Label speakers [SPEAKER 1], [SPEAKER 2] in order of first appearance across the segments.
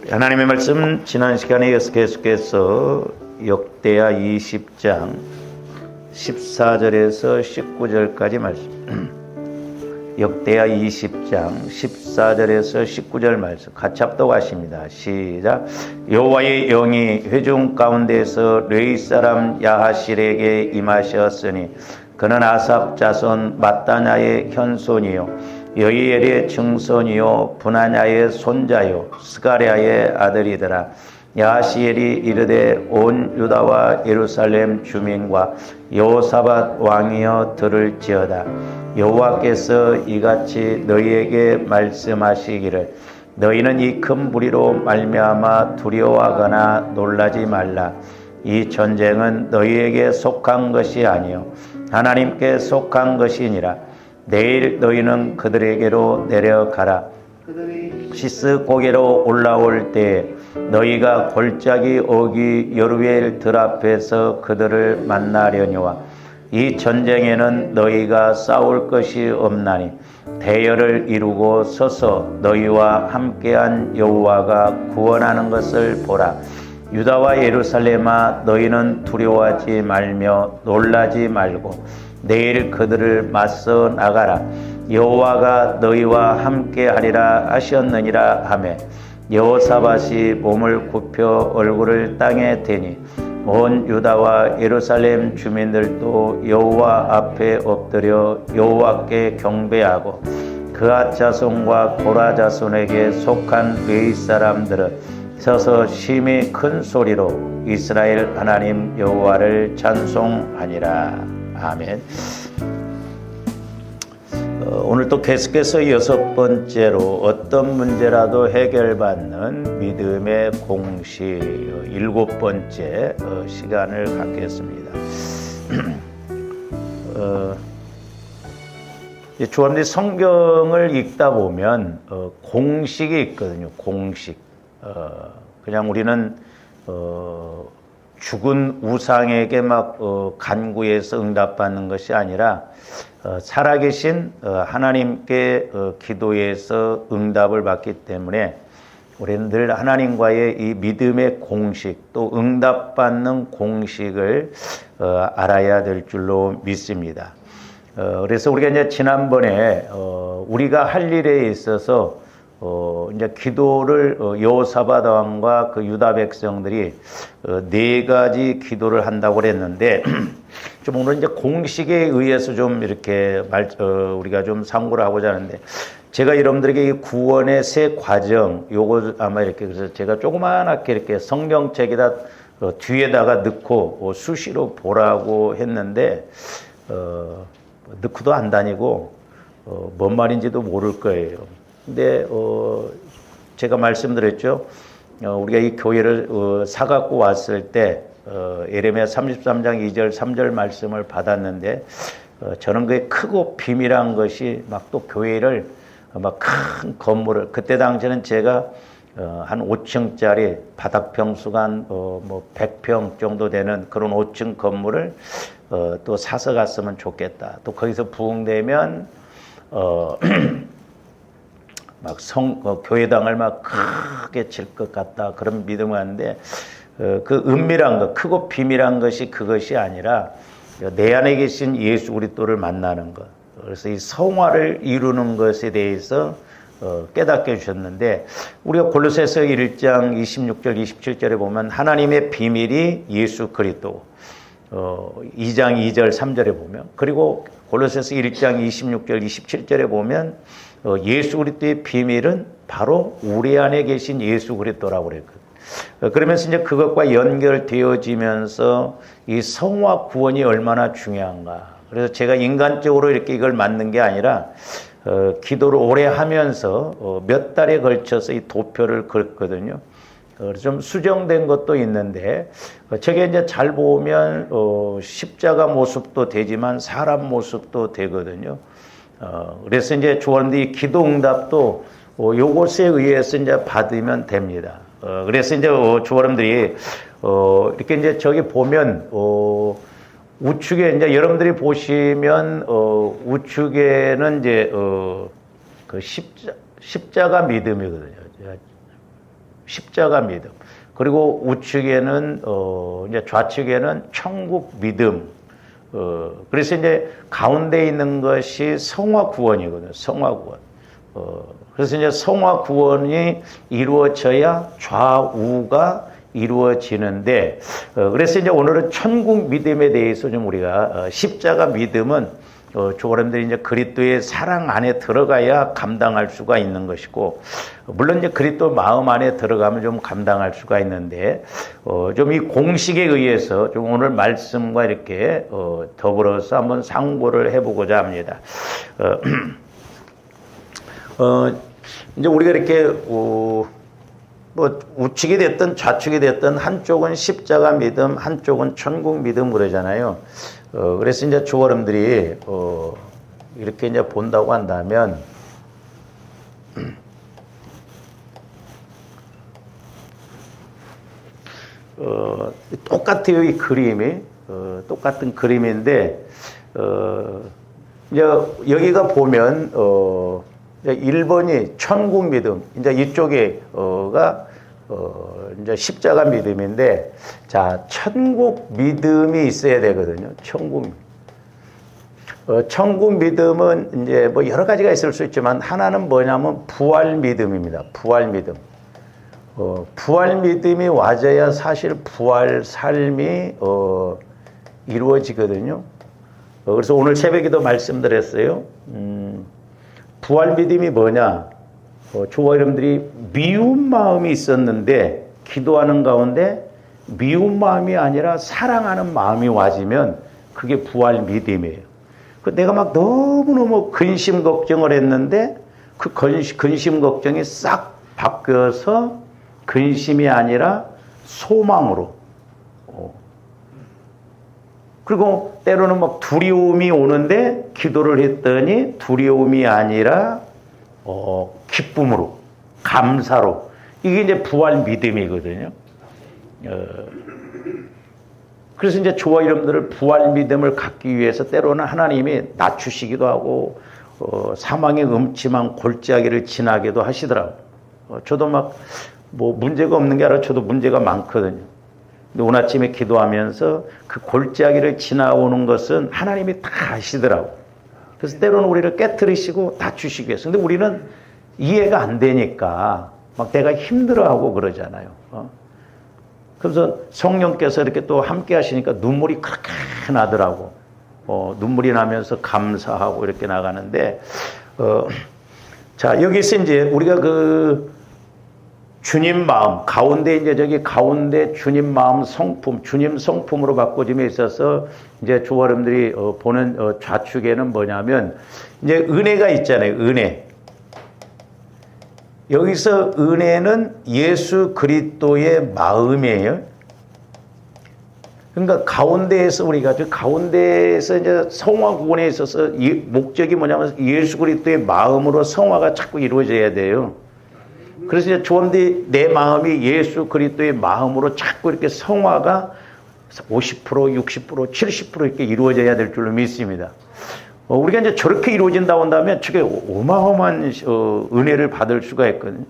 [SPEAKER 1] 하나님의 말씀 지난 시간에 계속해서 역대하 20장 14절에서 19절까지 말씀 역대하 20장 14절에서 19절 말씀 같이 합독하십니다. 시작. 여호와의 영이 회중 가운데서 레위 사람 야하실에게 임하셨으니 그는 아삽 자손 마따냐의 현손이요 여이엘의 증손이요 분하냐의 손자요 스가랴의 아들이더라. 야하시엘이 이르되 온 유다와 예루살렘 주민과 여호사밧 왕이여 들을지어다. 여호와께서 이같이 너희에게 말씀하시기를 너희는 이 큰 무리로 말미암아 두려워하거나 놀라지 말라. 이 전쟁은 너희에게 속한 것이 아니요 하나님께 속한 것이니라. 내일 너희는 그들에게로 내려가라. 시스 고개로 올라올 때 너희가 골짜기 어귀 여루엘 들 앞에서 그들을 만나려니와 이 전쟁에는 너희가 싸울 것이 없나니 대열을 이루고 서서 너희와 함께한 여호와가 구원하는 것을 보라. 유다와 예루살렘아 너희는 두려워하지 말며 놀라지 말고 내일 그들을 맞서 나가라. 여호와가 너희와 함께하리라 하셨느니라 하매 여호사밧이 몸을 굽혀 얼굴을 땅에 대니 온 유다와 예루살렘 주민들도 여호와 앞에 엎드려 여호와께 경배하고 그앗 자손과 고라 자손에게 속한 레위 사람들은 서서 심히 큰 소리로 이스라엘 하나님 여호와를 찬송하니라. 아멘. 오늘 또 계속해서 여섯 번째로 어떤 문제라도 해결받는 믿음의 공식 일곱 번째 시간을 갖겠습니다. 주원들이 성경을 읽다 보면 공식이 있거든요. 공식. 그냥 우리는 죽은 우상에게 막 간구해서 응답받는 것이 아니라 살아계신 하나님께 기도해서 응답을 받기 때문에 우리는 늘 하나님과의 이 믿음의 공식 또 응답받는 공식을 알아야 될 줄로 믿습니다. 그래서 우리가 이제 지난번에 우리가 할 일에 있어서 이제 기도를 여호사밧 왕과 그 유다 백성들이 네 가지 기도를 한다고 그랬는데 좀 오늘 이제 공식에 의해서 좀 이렇게 우리가 좀 상고를 하고자 하는데 제가 여러분들에게 이 구원의 세 과정 요거 아마 이렇게 그래서 제가 조그맣게 이렇게 성경책에다 뒤에다가 넣고 수시로 보라고 했는데 넣고도 안 다니고 뭔 말인지도 모를 거예요. 근데 제가 말씀드렸죠. 우리가 이 교회를 사갖고 왔을 때 예레미야 33장 2절 3절 말씀을 받았는데 저는 그게 크고 비밀한 것이 막 또 교회를 막 큰 건물을 그때 당시에는 제가 한 5층짜리 바닥 평수가 한 뭐 100평 정도 되는 그런 5층 건물을 또 사서 갔으면 좋겠다. 또 거기서 부흥되면 막 교회당을 막 크게 칠 것 같다. 그런 믿음을 하는데, 그 은밀한 것, 크고 비밀한 것이 그것이 아니라 내 안에 계신 예수 그리스도를 만나는 것. 그래서 이 성화를 이루는 것에 대해서 깨닫게 해주셨는데, 우리가 골로새서 1장 26절, 27절에 보면 하나님의 비밀이 예수 그리스도. 2장 2절, 3절에 보면, 그리고 골로새서 1장 26절, 27절에 보면 예수 그리스도의 비밀은 바로 우리 안에 계신 예수 그리스도라고 그랬거든요. 그러면서 이제 그것과 연결되어지면서 이 성화 구원이 얼마나 중요한가. 그래서 제가 인간적으로 이렇게 이걸 만든 게 아니라 기도를 오래 하면서 몇 달에 걸쳐서 이 도표를 긁거든요. 좀 수정된 것도 있는데 저게 이제 잘 보면 십자가 모습도 되지만 사람 모습도 되거든요. 그래서 이제 조원들이 기도 응답도 요것에 의해서 이제 받으면 됩니다. 그래서 이제 조원들이 이렇게 이제 저기 보면 우측에 이제 여러분들이 보시면 우측에는 이제 그 십자가 믿음이거든요. 십자가 믿음. 그리고 우측에는 이제 좌측에는 천국 믿음. 그래서 이제 가운데 있는 것이 성화 구원이거든요. 성화 구원. 그래서 이제 성화 구원이 이루어져야 좌우가 이루어지는데, 그래서 이제 오늘은 천국 믿음에 대해서 좀 우리가 십자가 믿음은 조그람들이 이제 그리스도의 사랑 안에 들어가야 감당할 수가 있는 것이고, 물론 이제 그리스도 마음 안에 들어가면 좀 감당할 수가 있는데, 좀 이 공식에 의해서 좀 오늘 말씀과 이렇게 더불어서 한번 상고를 해보고자 합니다. 이제 우리가 이렇게 뭐 우측이 됐든 좌측이 됐든 한쪽은 십자가 믿음, 한쪽은 천국 믿음 그러잖아요. 그래서 이제 주어름들이 이렇게 이제 본다고 한다면 똑같아요. 이 그림이 똑같은 그림인데 이제 여기가 보면 1번이 천국 믿음, 이제 이쪽에가 이제 십자가 믿음인데, 자, 천국 믿음이 있어야 되거든요. 천국 믿음은 이제 뭐 여러 가지가 있을 수 있지만 하나는 뭐냐면 부활 믿음입니다. 부활 믿음. 부활 믿음이 와져야 사실 부활 삶이 이루어지거든요. 그래서 오늘 새벽에도 말씀드렸어요. 부활 믿음이 뭐냐? 저와 여러분들이 미운 마음이 있었는데 기도하는 가운데 미운 마음이 아니라 사랑하는 마음이 와지면 그게 부활 믿음이에요. 내가 막 너무너무 근심 걱정을 했는데 그 근심 걱정이 싹 바뀌어서 근심이 아니라 소망으로. 그리고 때로는 막 두려움이 오는데 기도를 했더니 두려움이 아니라 기쁨으로, 감사로. 이게 이제 부활 믿음이거든요. 그래서 이제 저와 여러분들을 부활 믿음을 갖기 위해서 때로는 하나님이 낮추시기도 하고 사망의 음침한 골짜기를 지나기도 하시더라고요. 저도 막 뭐 문제가 없는 게 아니라 저도 문제가 많거든요. 근데 오늘 아침에 기도하면서 그 골짜기를 지나오는 것은 하나님이 다 아시더라고요. 그래서 때로는 우리를 깨트리시고 낮추시기 위해서. 근데 우리는 이해가 안 되니까 막 내가 힘들어하고 그러잖아요. 그래서 성령께서 이렇게 또 함께 하시니까 눈물이 그렇게 나더라고. 눈물이 나면서 감사하고 이렇게 나가는데, 자, 여기서 이제 우리가 주님 마음, 가운데 이제 저기 가운데 주님 마음 성품, 주님 성품으로 바꿔짐에 있어서 이제 조어름들이 보는 좌측에는 뭐냐면 이제 은혜가 있잖아요. 은혜. 여기서 은혜는 예수 그리스도의 마음이에요. 그러니까 가운데에서 우리가 가운데에서 이제 성화 구원에 있어서 목적이 뭐냐면 예수 그리스도의 마음으로 성화가 자꾸 이루어져야 돼요. 그래서 이제 조원들이 내 마음이 예수 그리스도의 마음으로 자꾸 이렇게 성화가 50%, 60%, 70% 이렇게 이루어져야 될 줄로 믿습니다. 우리가 이제 저렇게 이루어진다고 한다면 저게 어마어마한 은혜를 받을 수가 있거든요.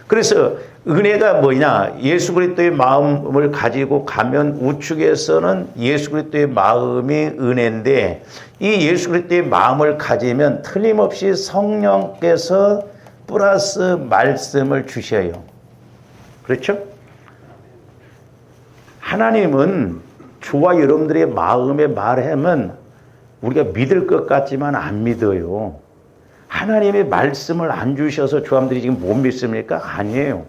[SPEAKER 1] 그래서 은혜가 뭐냐? 예수 그리스도의 마음을 가지고 가면 우측에서는 예수 그리스도의 마음이 은혜인데 이 예수 그리스도의 마음을 가지면 틀림없이 성령께서 플러스 말씀을 주셔요. 그렇죠? 하나님은 저와 여러분들의 마음에 말하면 우리가 믿을 것 같지만 안 믿어요. 하나님의 말씀을 안 주셔서 저함들이 지금 못 믿습니까? 아니에요.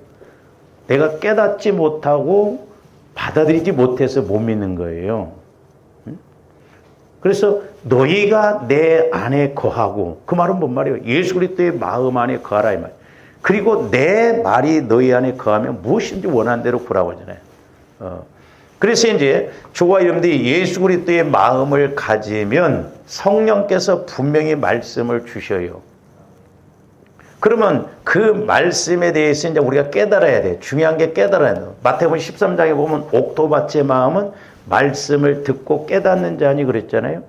[SPEAKER 1] 내가 깨닫지 못하고 받아들이지 못해서 못 믿는 거예요. 그래서 너희가 내 안에 거하고, 그 말은 뭔 말이에요? 예수 그리스도의 마음 안에 거하라 이 말. 그리고 내 말이 너희 안에 거하면 무엇인지 원하는 대로 구라고 하잖아요. 그래서 이제 저와 여러분들이 예수 그리스도의 마음을 가지면 성령께서 분명히 말씀을 주셔요. 그러면 그 말씀에 대해서 이제 우리가 깨달아야 돼. 중요한 게 깨달아야 돼. 마태복음 13장에 보면 옥토밭의 마음은 말씀을 듣고 깨닫는 자니 그랬잖아요.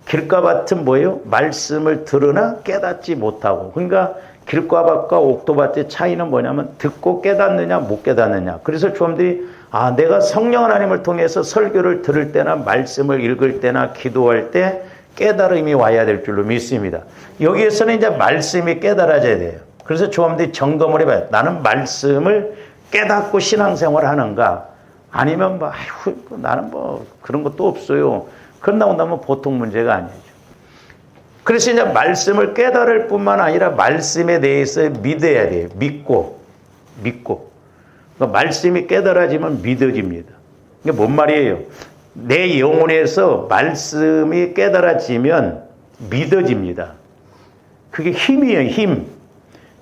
[SPEAKER 1] 길가밭은 뭐예요? 말씀을 들으나 깨닫지 못하고. 그러니까 길과 밭과 옥토밭의 차이는 뭐냐면 듣고 깨닫느냐 못 깨닫느냐. 그래서 조원들이 내가 성령 하나님을 통해서 설교를 들을 때나 말씀을 읽을 때나 기도할 때 깨달음이 와야 될 줄로 믿습니다. 여기에서는 이제 말씀이 깨달아져야 돼요. 그래서 조원들이 점검을 해봐요. 나는 말씀을 깨닫고 신앙생활을 하는가? 아니면 나는 그런 것도 없어요. 그런다고 한다면 보통 문제가 아니죠. 그래서 이제 말씀을 깨달을 뿐만 아니라 말씀에 대해서 믿어야 돼요. 믿고. 그러니까 말씀이 깨달아지면 믿어집니다. 이게 뭔 말이에요? 내 영혼에서 말씀이 깨달아지면 믿어집니다. 그게 힘이에요, 힘.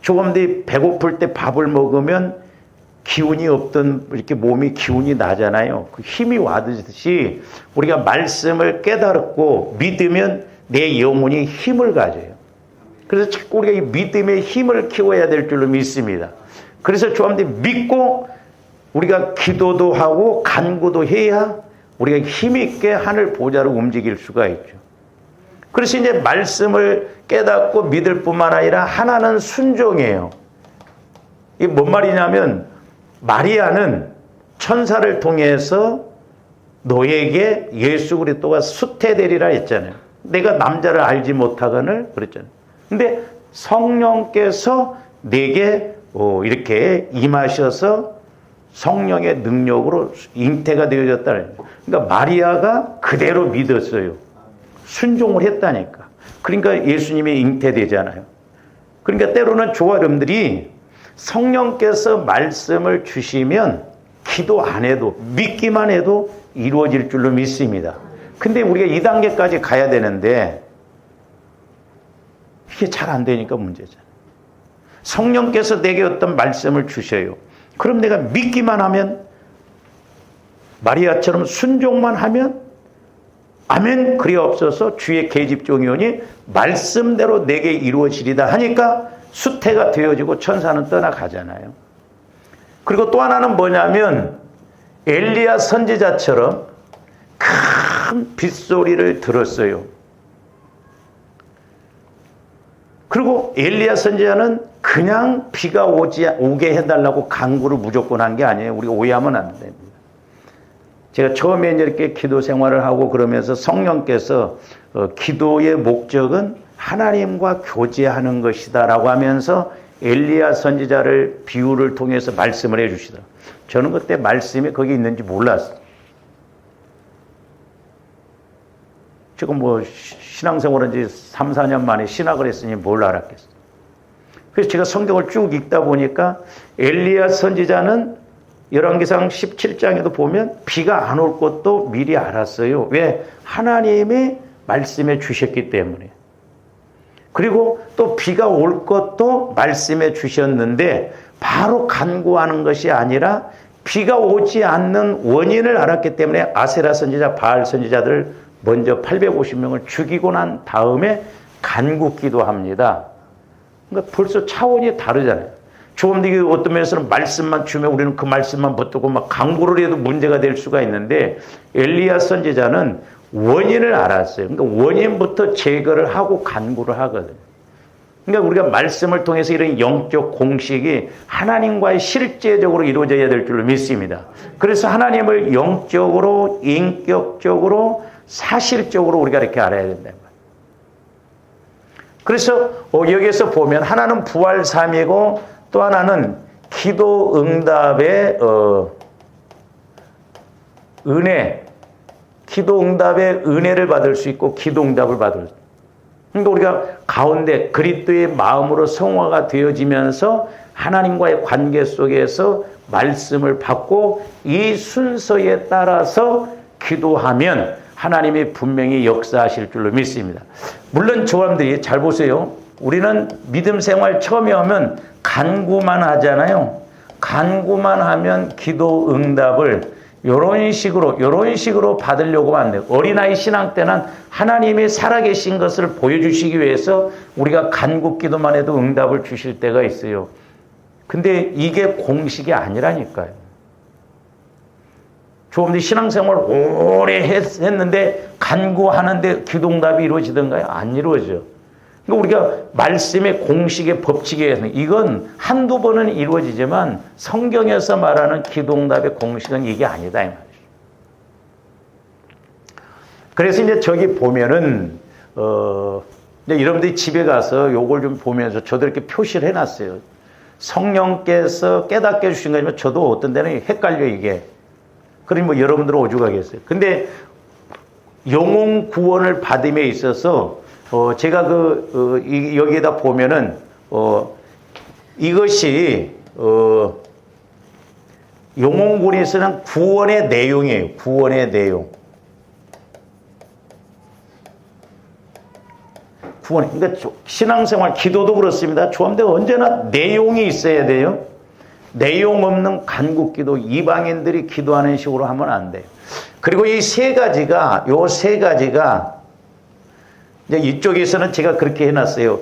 [SPEAKER 1] 조금 더 배고플 때 밥을 먹으면 기운이 없던 이렇게 몸이 기운이 나잖아요. 그 힘이 와듯이 우리가 말씀을 깨달았고 믿으면 내 영혼이 힘을 가져요. 그래서 자꾸 우리가 이 믿음의 힘을 키워야 될 줄로 믿습니다. 그래서 조금 더 믿고 우리가 기도도 하고 간구도 해야 우리가 힘있게 하늘 보좌로 움직일 수가 있죠. 그래서 이제 말씀을 깨닫고 믿을 뿐만 아니라 하나는 순종이에요. 이게 뭔 말이냐면 마리아는 천사를 통해서 너에게 예수 그리스도가 수태되리라 했잖아요. 내가 남자를 알지 못하거늘 그랬잖아요. 근데 성령께서 내게 이렇게 임하셔서 성령의 능력으로 잉태가 되어졌다는 거예요. 그러니까 마리아가 그대로 믿었어요. 순종을 했다니까. 그러니까 예수님이 잉태되잖아요. 그러니까 때로는 조아름들이 성령께서 말씀을 주시면 기도 안 해도 믿기만 해도 이루어질 줄로 믿습니다. 근데 우리가 이 단계까지 가야 되는데 이게 잘 안 되니까 문제잖아요. 성령께서 내게 어떤 말씀을 주셔요. 그럼 내가 믿기만 하면 마리아처럼 순종만 하면 아멘 그리옵소서 주의 계집종이오니 말씀대로 내게 이루어지리다 하니까 수태가 되어지고 천사는 떠나가잖아요. 그리고 또 하나는 뭐냐면 엘리야 선지자처럼 큰 빗소리를 들었어요. 그리고 엘리야 선지자는 그냥 비가 오게 해달라고 간구를 무조건 한 게 아니에요. 우리가 오해하면 안 됩니다. 제가 처음에 이렇게 기도 생활을 하고 그러면서 성령께서 기도의 목적은 하나님과 교제하는 것이다라고 하면서 엘리야 선지자를 비유를 통해서 말씀을 해 주시더라고요. 저는 그때 말씀이 거기 있는지 몰랐어요. 지금 신앙생활은 이제 3, 4년 만에 신학을 했으니 뭘 알았겠어요. 그래서 제가 성경을 쭉 읽다 보니까 엘리야 선지자는 열왕기상 17장에도 보면 비가 안 올 것도 미리 알았어요. 왜? 하나님이 말씀해 주셨기 때문에. 그리고 또 비가 올 것도 말씀해 주셨는데 바로 간구하는 것이 아니라 비가 오지 않는 원인을 알았기 때문에 아세라 선지자, 바알 선지자들을 먼저 850명을 죽이고 난 다음에 간구 기도합니다. 그러니까 벌써 차원이 다르잖아요. 조금 더 어떤 면에서는 말씀만 주면 우리는 그 말씀만 붙들고 막 간구를 해도 문제가 될 수가 있는데 엘리야 선지자는 원인을 알았어요. 그러니까 원인부터 제거를 하고 간구를 하거든요. 그러니까 우리가 말씀을 통해서 이런 영적 공식이 하나님과의 실제적으로 이루어져야 될 줄로 믿습니다. 그래서 하나님을 영적으로, 인격적으로, 사실적으로 우리가 이렇게 알아야 된다는 거예요. 그래서 여기에서 보면 하나는 부활 삶이고 또 하나는 기도 응답의 은혜, 기도 응답의 은혜를 받을 수 있고 기도 응답을 받을 수 있고. 그러니까 우리가 가운데 그리스도의 마음으로 성화가 되어지면서 하나님과의 관계 속에서 말씀을 받고 이 순서에 따라서 기도하면 하나님이 분명히 역사하실 줄로 믿습니다. 물론 저 사람들이 잘 보세요. 우리는 믿음 생활 처음에 하면 간구만 하잖아요. 간구만 하면 기도 응답을 이런 식으로 받으려고 하면 안 돼요. 어린아이 신앙 때는 하나님이 살아계신 것을 보여주시기 위해서 우리가 간구 기도만 해도 응답을 주실 때가 있어요. 근데 이게 공식이 아니라니까요. 조금 더 신앙생활 오래 했는데 간구하는데 기도 응답이 이루어지던가요? 안 이루어져. 그러니까 우리가 말씀의 공식의 법칙에 의해서 이건 한두 번은 이루어지지만 성경에서 말하는 기도응답의 공식은 이게 아니다 이 말이죠. 그래서 이제 저기 보면은 이제 여러분들이 집에 가서 요걸 좀 보면서 저도 이렇게 표시를 해놨어요. 성령께서 깨닫게 해주신 거지만 저도 어떤 데는 헷갈려 이게. 그러니 뭐 여러분들은 오죽하겠어요. 근데 영혼 구원을 받음에 있어서 제가 여기에다 보면은 이것이 영혼 구원에서는 구원의 내용이에요. 구원의 내용. 구원. 그러니까 신앙생활, 기도도 그렇습니다. 좋은데 언제나 내용이 있어야 돼요. 내용 없는 간국기도, 이방인들이 기도하는 식으로 하면 안 돼요. 그리고 이 세 가지가, 이제 이쪽에서는 제가 그렇게 해놨어요.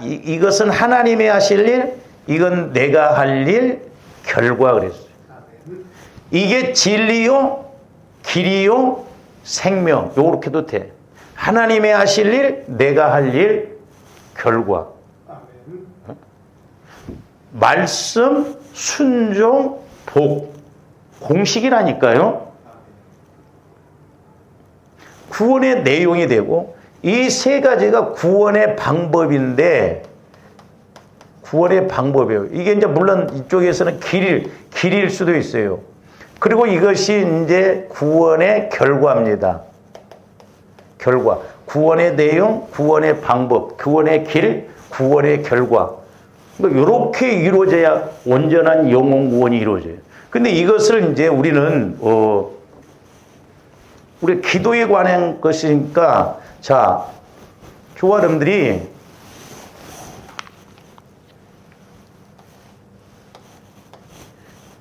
[SPEAKER 1] 이것은 하나님이 하실 일, 이건 내가 할 일, 결과 그랬어요. 이게 진리요, 길이요, 생명. 요렇게도 돼. 하나님의 하실 일, 내가 할 일, 결과. 말씀, 순종, 복. 공식이라니까요. 구원의 내용이 되고 이 세 가지가 구원의 방법인데 구원의 방법이에요. 이게 이제 물론 이쪽에서는 길일 수도 있어요. 그리고 이것이 이제 구원의 결과입니다. 결과. 구원의 내용, 구원의 방법, 구원의 길, 구원의 결과. 그러니까 이렇게 이루어져야 온전한 영혼 구원이 이루어져요. 근데 이것을 이제 우리는 우리 기도에 관한 것이니까 자, 교와 여러분들이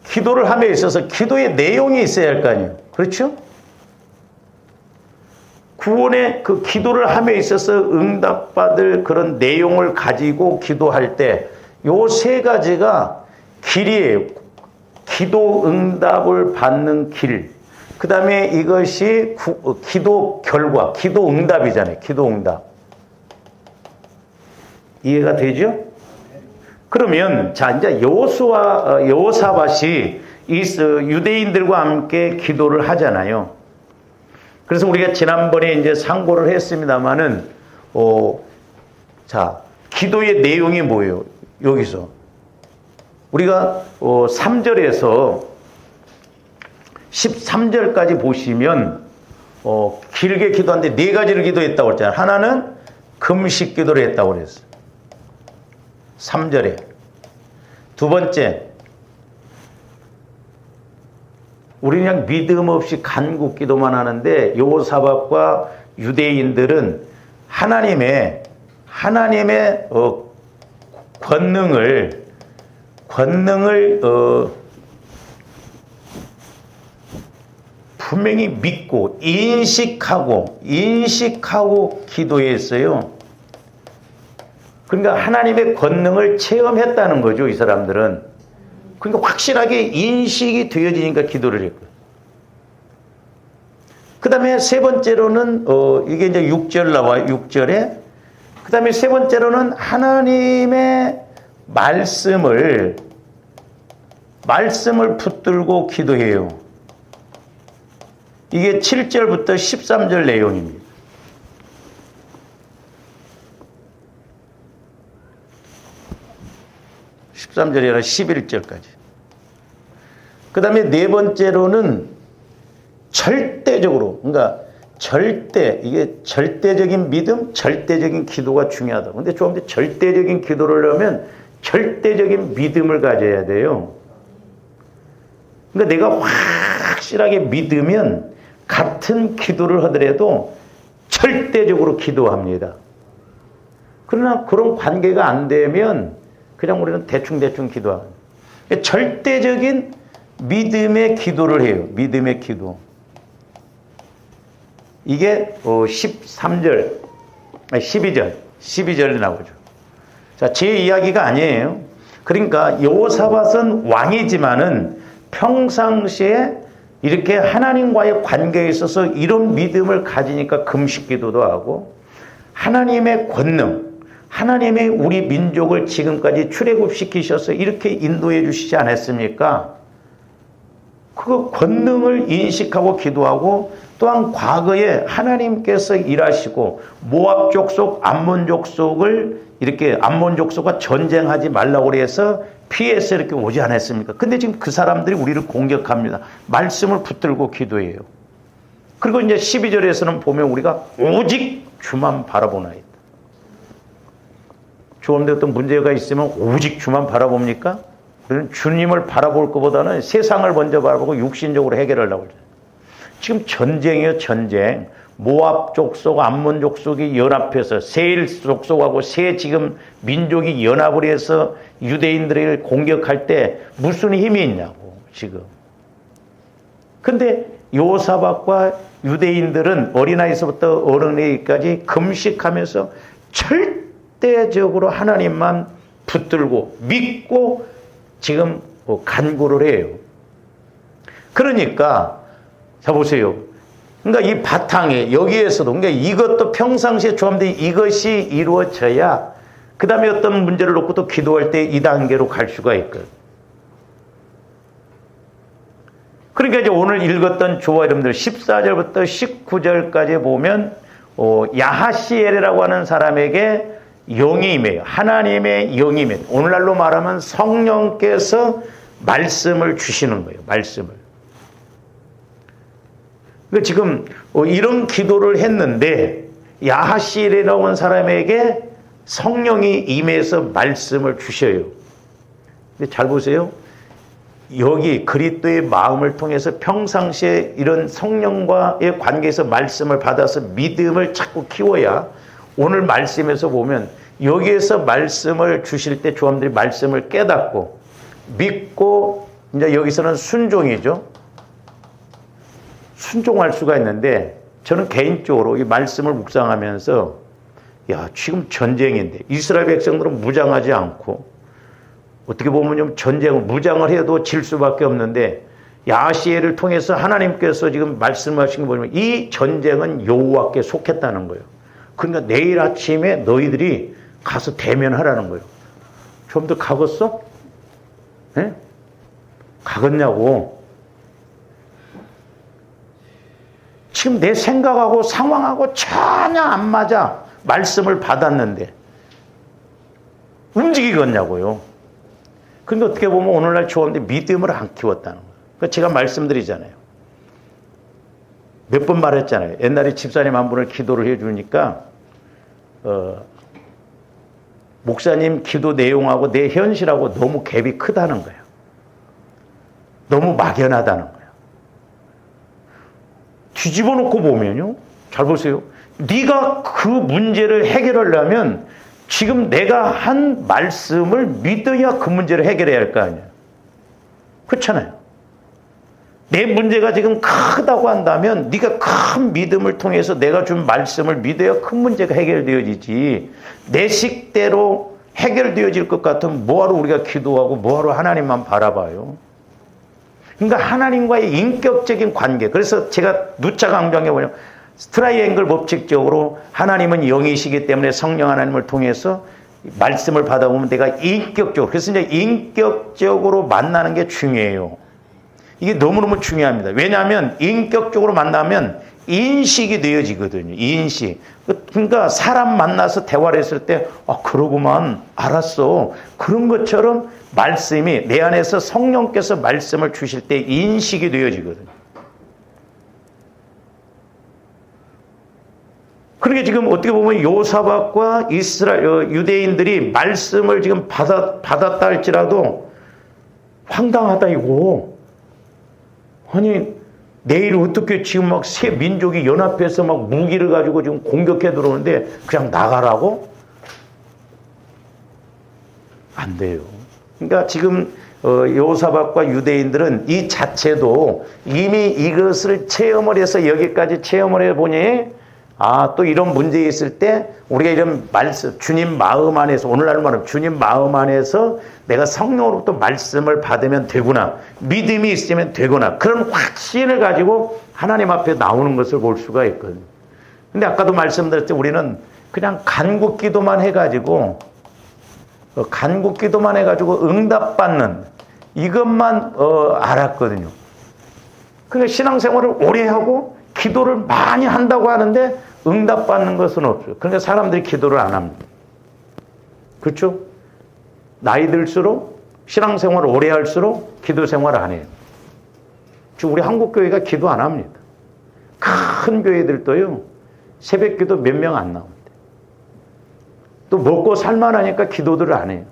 [SPEAKER 1] 기도를 함에 있어서 기도의 내용이 있어야 할 거 아니에요. 그렇죠? 구원의 그 기도를 함에 있어서 응답받을 그런 내용을 가지고 기도할 때 요 세 가지가 길이에요. 기도 응답을 받는 길. 그 다음에 이것이 기도 결과, 기도 응답이잖아요. 기도 응답. 이해가 되죠? 그러면, 자, 이제 여호사밧이 유대인들과 함께 기도를 하잖아요. 그래서 우리가 지난번에 이제 상고를 했습니다만은, 자, 기도의 내용이 뭐예요? 여기서. 우리가 3절에서 13절까지 보시면 길게 기도하는데 네 가지를 기도했다고 했잖아요. 하나는 금식 기도를 했다고 그랬어요. 3절에. 두 번째, 우리는 그냥 믿음 없이 간국 기도만 하는데 여호사밧과 유대인들은 하나님의 권능을 분명히 믿고 인식하고 기도했어요. 그러니까 하나님의 권능을 체험했다는 거죠, 이 사람들은. 그러니까 확실하게 인식이 되어지니까 기도를 했고요. 그 다음에 세 번째로는 이게 이제 6절 나와요. 6절에. 그 다음에 세 번째로는 하나님의 말씀을 붙들고 기도해요. 이게 7절부터 13절 내용입니다. 13절이나 11절까지. 그 다음에 네 번째로는 절대적으로, 그러니까 이게 절대적인 믿음, 절대적인 기도가 중요하다. 근데 좀 더 절대적인 기도를 하면 절대적인 믿음을 가져야 돼요. 그러니까 내가 확실하게 믿으면 같은 기도를 하더라도 절대적으로 기도합니다. 그러나 그런 관계가 안 되면 그냥 우리는 대충 기도합니다. 절대적인 믿음의 기도를 해요. 믿음의 기도. 이게 12절에 나오죠. 자, 제 이야기가 아니에요. 그러니까 여호사밧은 왕이지만은 평상시에 이렇게 하나님과의 관계에 있어서 이런 믿음을 가지니까 금식 기도도 하고 하나님의 권능, 하나님의 우리 민족을 지금까지 출애굽시키셔서 이렇게 인도해 주시지 않았습니까? 그 권능을 인식하고 기도하고 또한 과거에 하나님께서 일하시고 모압 족속, 암몬 족속을 이렇게 암몬 족속과 전쟁하지 말라고 해서 피해서 이렇게 오지 않았습니까? 근데 지금 그 사람들이 우리를 공격합니다. 말씀을 붙들고 기도해요. 그리고 이제 12절에서는 보면 우리가 오직 주만 바라보나이다. 주님들 어떤 문제가 있으면 오직 주만 바라봅니까? 우리는 주님을 바라볼 것보다는 세상을 먼저 바라보고 육신적으로 해결하려고 그래요. 지금 전쟁이에요, 전쟁. 모압 족속, 암몬 족속이 연합해서 세일 족속하고 세 지금 민족이 연합을 해서 유대인들을 공격할 때 무슨 힘이 있냐고, 지금. 근데 여호사밧과 유대인들은 어린아이서부터 어른에게까지 금식하면서 절대적으로 하나님만 붙들고 믿고 지금 간구를 해요. 그러니까 자 보세요. 그러니까 이 바탕에 여기에서도 그러니까 이것도 평상시에 조합된 이것이 이루어져야 그 다음에 어떤 문제를 놓고 또 기도할 때 이 단계로 갈 수가 있거든. 그러니까 이제 오늘 읽었던 주와 여러분들 14절부터 19절까지 보면 야하시엘이라고 하는 사람에게 영이 임해요. 하나님의 영이 임해요. 오늘날로 말하면 성령께서 말씀을 주시는 거예요. 말씀을. 그러니까 지금 이런 기도를 했는데 야하시엘이라고 하는 사람에게 성령이 임해서 말씀을 주셔요. 근데 잘 보세요. 여기 그리스도의 마음을 통해서 평상시에 이런 성령과의 관계에서 말씀을 받아서 믿음을 자꾸 키워야 오늘 말씀에서 보면 여기에서 말씀을 주실 때 조함들이 말씀을 깨닫고 믿고 이제 여기서는 순종이죠. 순종할 수가 있는데 저는 개인적으로 이 말씀을 묵상하면서 야 지금 전쟁인데 이스라엘 백성들은 무장하지 않고 어떻게 보면 좀 전쟁을 무장을 해도 질 수밖에 없는데 야시엘을 통해서 하나님께서 지금 말씀하신 거 보면 이 전쟁은 여호와께 속했다는 거예요. 그러니까 내일 아침에 너희들이 가서 대면하라는 거예요. 좀 더 가겠어? 네? 가겠냐고. 지금 내 생각하고 상황하고 전혀 안 맞아. 말씀을 받았는데 움직이겠냐고요. 그런데 어떻게 보면 오늘날 좋은데 믿음을 안 키웠다는 거예요. 그러니까 제가 말씀드리잖아요. 몇 번 말했잖아요. 옛날에 집사님 한 분을 기도를 해주니까 목사님 기도 내용하고 내 현실하고 너무 갭이 크다는 거예요. 너무 막연하다는 거예요. 뒤집어 놓고 보면요. 잘 보세요. 네가 그 문제를 해결하려면 지금 내가 한 말씀을 믿어야 그 문제를 해결해야 할 거 아니에요. 그렇잖아요. 내 문제가 지금 크다고 한다면 네가 큰 믿음을 통해서 내가 준 말씀을 믿어야 큰 문제가 해결되어지지. 내 식대로 해결되어질 것 같으면 뭐하러 우리가 기도하고 뭐하러 하나님만 바라봐요. 그러니까 하나님과의 인격적인 관계. 그래서 제가 누차 강조한 게 뭐냐면 트라이앵글 법칙적으로 하나님은 영이시기 때문에 성령 하나님을 통해서 말씀을 받아보면 내가 인격적으로 그래서 이제 인격적으로 만나는 게 중요해요. 이게 너무너무 중요합니다. 왜냐하면 인격적으로 만나면 인식이 되어지거든요. 인식. 그러니까 사람 만나서 대화를 했을 때 그러고만 알았어. 그런 것처럼 말씀이 내 안에서 성령께서 말씀을 주실 때 인식이 되어지거든요. 그러게 지금 어떻게 보면 여호사밧과 이스라엘 유대인들이 말씀을 지금 받았다 할지라도 황당하다 이거. 아니 내일 어떻게 지금 막 새 민족이 연합해서 막 무기를 가지고 지금 공격해 들어오는데 그냥 나가라고? 안 돼요. 그러니까 지금 여호사밧과 유대인들은 이 자체도 이미 이것을 체험을 해서 여기까지 체험을 해보니 또 이런 문제 있을 때 우리가 이런 말씀, 주님 마음 안에서, 오늘날 말하면 주님 마음 안에서 내가 성령으로부터 말씀을 받으면 되구나. 믿음이 있으면 되구나. 그런 확신을 가지고 하나님 앞에 나오는 것을 볼 수가 있거든요. 근데 아까도 말씀드렸듯이 우리는 그냥 간구 기도만 해가지고 응답받는 이것만 알았거든요. 그러니까 신앙생활을 오래 하고 기도를 많이 한다고 하는데 응답받는 것은 없어요. 그러니까 사람들이 기도를 안 합니다. 그렇죠? 나이 들수록 신앙생활을 오래 할수록 기도 생활을 안 해요. 지금 우리 한국교회가 기도 안 합니다. 큰 교회들도요, 새벽 기도 몇 명 안 나옵니다. 또 먹고 살만하니까 기도들을 안 해요.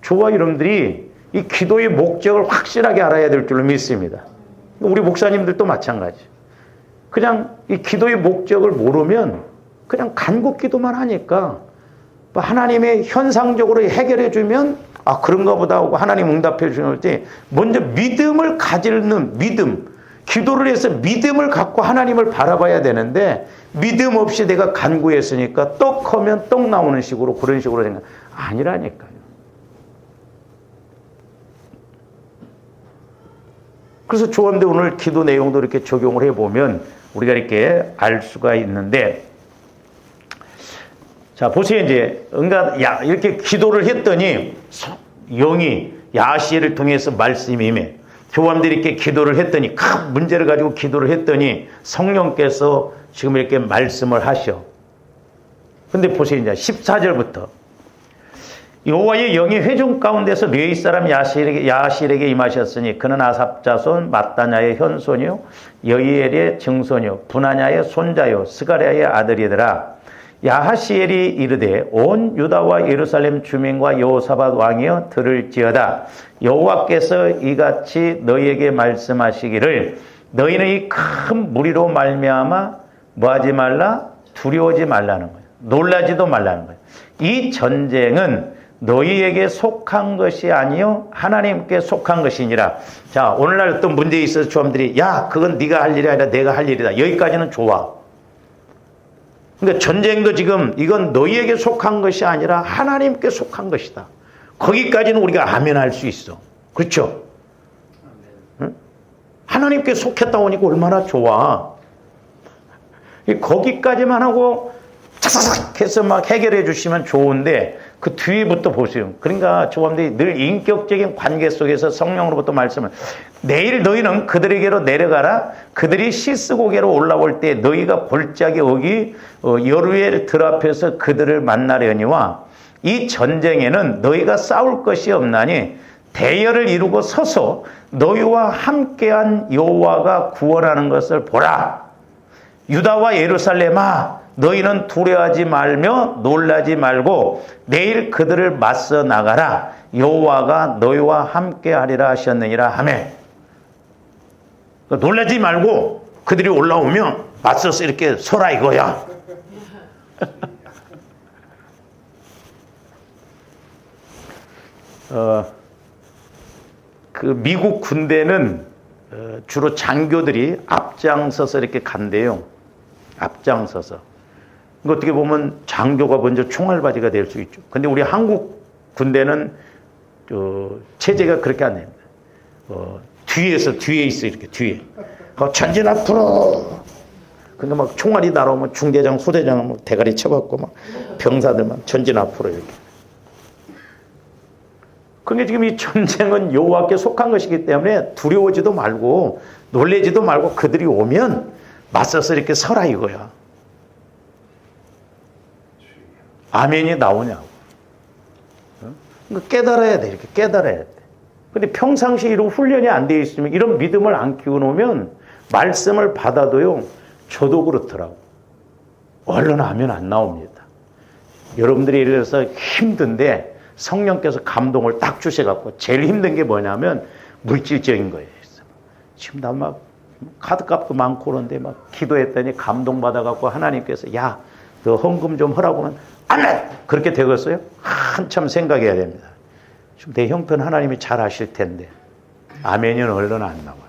[SPEAKER 1] 저와 여러분들이 이 기도의 목적을 확실하게 알아야 될 줄로 믿습니다. 우리 목사님들도 마찬가지. 그냥 이 기도의 목적을 모르면 그냥 간구 기도만 하니까 하나님의 현상적으로 해결해 주면 그런가 보다 하고 하나님 응답해 주는 때 먼저 믿음을 가지는 믿음, 기도를 해서 믿음을 갖고 하나님을 바라봐야 되는데 믿음 없이 내가 간구했으니까 떡 하면 떡 나오는 식으로 그런 식으로 생각 아니라니까요. 그래서 조언대 오늘 기도 내용도 이렇게 적용을 해보면 우리가 이렇게 알 수가 있는데, 자 보세요. 이제 이렇게 기도를 했더니 영이 야시를 통해서 말씀이 임해. 교황들이 이렇게 기도를 했더니 큰 문제를 가지고 기도를 했더니 성령께서 지금 이렇게 말씀을 하셔. 근데 보세요. 이제 14절부터 여호와의 영이 회중 가운데서 르웨이 사람 야실에게 임하셨으니 그는 아삽 자손 마따냐의 현손이요 여이엘의 증손이요 분하냐의 손자요 스가랴의 아들이더라. 야하시엘이 이르되 온 유다와 예루살렘 주민과 여호사밧 왕이여 들을지어다. 여호와께서 이같이 너희에게 말씀하시기를 너희는 이 큰 무리로 말미암아 뭐하지 말라? 두려워하지 말라는 거예요. 놀라지도 말라는 거예요. 이 전쟁은 너희에게 속한 것이 아니요 하나님께 속한 것이니라. 자, 오늘날 어떤 문제에 있어서 조함들이 그건 네가 할 일이 아니라 내가 할 일이다. 여기까지는 좋아. 그러니까 전쟁도 지금 이건 너희에게 속한 것이 아니라 하나님께 속한 것이다. 거기까지는 우리가 아멘 할 수 있어. 그렇죠? 응? 하나님께 속했다고 하니까 얼마나 좋아. 거기까지만 하고 착착착 해서 막 해결해 주시면 좋은데 그 뒤부터 보세요. 그러니까 조함들이 늘 인격적인 관계 속에서 성령으로부터 말씀을 내일 너희는 그들에게로 내려가라. 그들이 시스고개로 올라올 때 너희가 골짜기 어기 여루엘 들 앞에서 그들을 만나려니와 이 전쟁에는 너희가 싸울 것이 없나니 대열을 이루고 서서 너희와 함께한 여호와가 구원하는 것을 보라. 유다와 예루살렘아 너희는 두려워하지 말며 놀라지 말고 내일 그들을 맞서 나가라. 여호와가 너희와 함께하리라 하셨느니라 하매. 놀라지 말고 그들이 올라오면 맞서서 이렇게 서라 이거야. 그 미국 군대는 주로 장교들이 앞장서서 이렇게 간대요. 앞장서서. 어떻게 보면 장교가 먼저 총알바지가 될 수 있죠. 근데 우리 한국 군대는 체제가 그렇게 안 됩니다. 뒤에 있어 이렇게 뒤에. 전진 앞으로. 그러니까 막 총알이 날아오면 중대장, 소대장은 막 대가리 쳐갖고 막 병사들만 전진 앞으로 이렇게. 그러니까 지금 이 전쟁은 여호와께 속한 것이기 때문에 두려워지도 말고 놀래지도 말고 그들이 오면 맞서서 이렇게 서라 이거야. 아멘이 나오냐고. 그러니까 깨달아야 돼. 이렇게 깨달아야 돼. 근데 평상시에 이런 훈련이 안 돼 있으면 이런 믿음을 안 키워 놓으면 말씀을 받아도요. 저도 그렇더라고. 얼른 아멘 안 나옵니다. 여러분들이 이래서 힘든데 성령께서 감동을 딱 주셔갖고 제일 힘든 게 뭐냐면 물질적인 거예요. 지금 나 막 카드값도 많고 그런데 막 기도했더니 감동받아갖고 하나님께서 너 헌금 좀 하라고 하면 아멘! 그렇게 되겠어요? 한참 생각해야 됩니다. 지금 내 형편 하나님이 잘 아실 텐데 아멘이 얼른 안 나와요.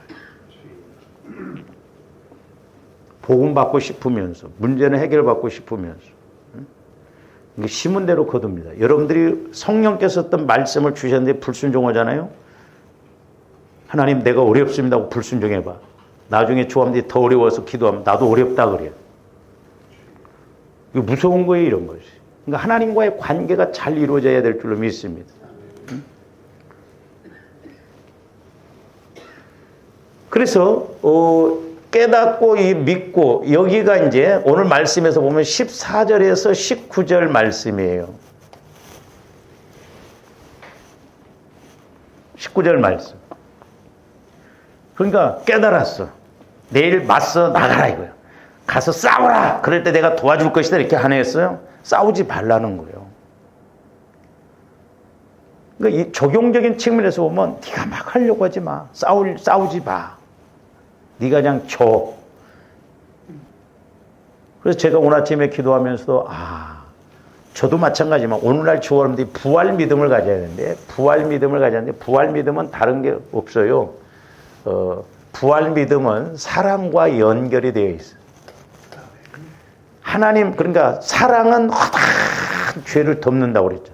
[SPEAKER 1] 복음 받고 싶으면서 문제는 해결받고 싶으면서 이게 심은 대로 거둡니다. 여러분들이 성령께서 어떤 말씀을 주셨는데 불순종하잖아요. 하나님 내가 어렵습니다 하고 불순종해봐. 나중에 조함들이 더 어려워서 기도하면 나도 어렵다 그래요. 이거 무서운 거예요, 이런 것이. 그러니까 하나님과의 관계가 잘 이루어져야 될 줄로 믿습니다. 그래서 깨닫고 믿고, 여기가 이제 오늘 말씀에서 보면 14절에서 19절 말씀이에요. 19절 말씀. 그러니까 깨달았어. 내일 맞서 나가라 이거예요. 가서 싸워라. 그럴 때 내가 도와줄 것이다 이렇게 하나 했어요. 싸우지 말라는 거예요. 그러니까 이 적용적인 측면에서 보면 네가 막 하려고 하지 마. 싸우지 마. 네가 그냥 줘. 그래서 제가 오늘 아침에 기도하면서도 저도 마찬가지지만 오늘날 주어람들이 부활 믿음을 가져야 되는데 부활 믿음은 다른 게 없어요. 부활 믿음은 사랑과 연결이 되어 있어요. 하나님, 그러니까 사랑은 허다한 죄를 덮는다고 그랬죠.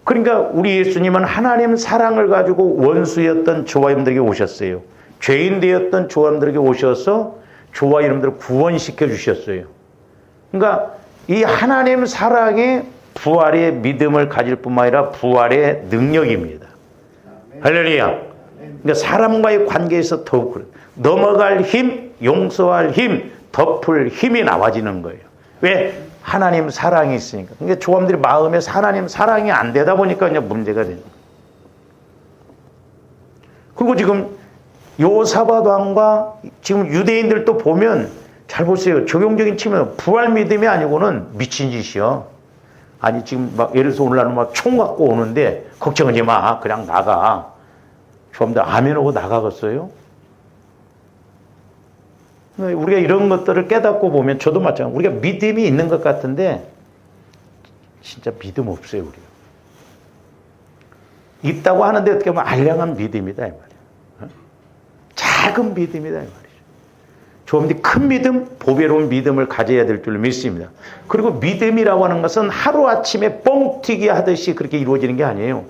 [SPEAKER 1] 그러니까 우리 예수님은 하나님 사랑을 가지고 원수였던 저와 여러분들에게 오셨어요. 죄인 되었던 저와 여러분들에게 오셔서 저와 여러분들을 구원시켜 주셨어요. 그러니까 이 하나님 사랑이 부활의 믿음을 가질 뿐만 아니라 부활의 능력입니다. 할렐루야. 그러니까 사람과의 관계에서 더욱 그래요. 넘어갈 힘, 용서할 힘, 덮을 힘이 나와지는 거예요. 왜? 하나님 사랑이 있으니까. 그러니까 조함들이 마음에 하나님 사랑이 안 되다 보니까 이제 문제가 되는 거예요. 그리고 지금 요사밧 왕과 지금 유대인들도 보면 잘 보세요. 적용적인 측면은 부활 믿음이 아니고는 미친 짓이요. 아니 지금 막 예를 들어서 오늘날은 막 총 갖고 오는데 걱정하지 마. 그냥 나가. 조함들 아멘 하고 나가겠어요? 우리가 이런 것들을 깨닫고 보면 저도 마찬가지로 우리가 믿음이 있는 것 같은데 진짜 믿음 없어요. 우리가 있다고 하는데 어떻게 보면 알량한 믿음이다 이 말이에요. 작은 믿음이다 이 말이죠. 조금더 큰 믿음, 보배로운 믿음을 가져야 될 줄 믿습니다. 그리고 믿음이라고 하는 것은 하루아침에 뻥튀기 하듯이 그렇게 이루어지는 게 아니에요.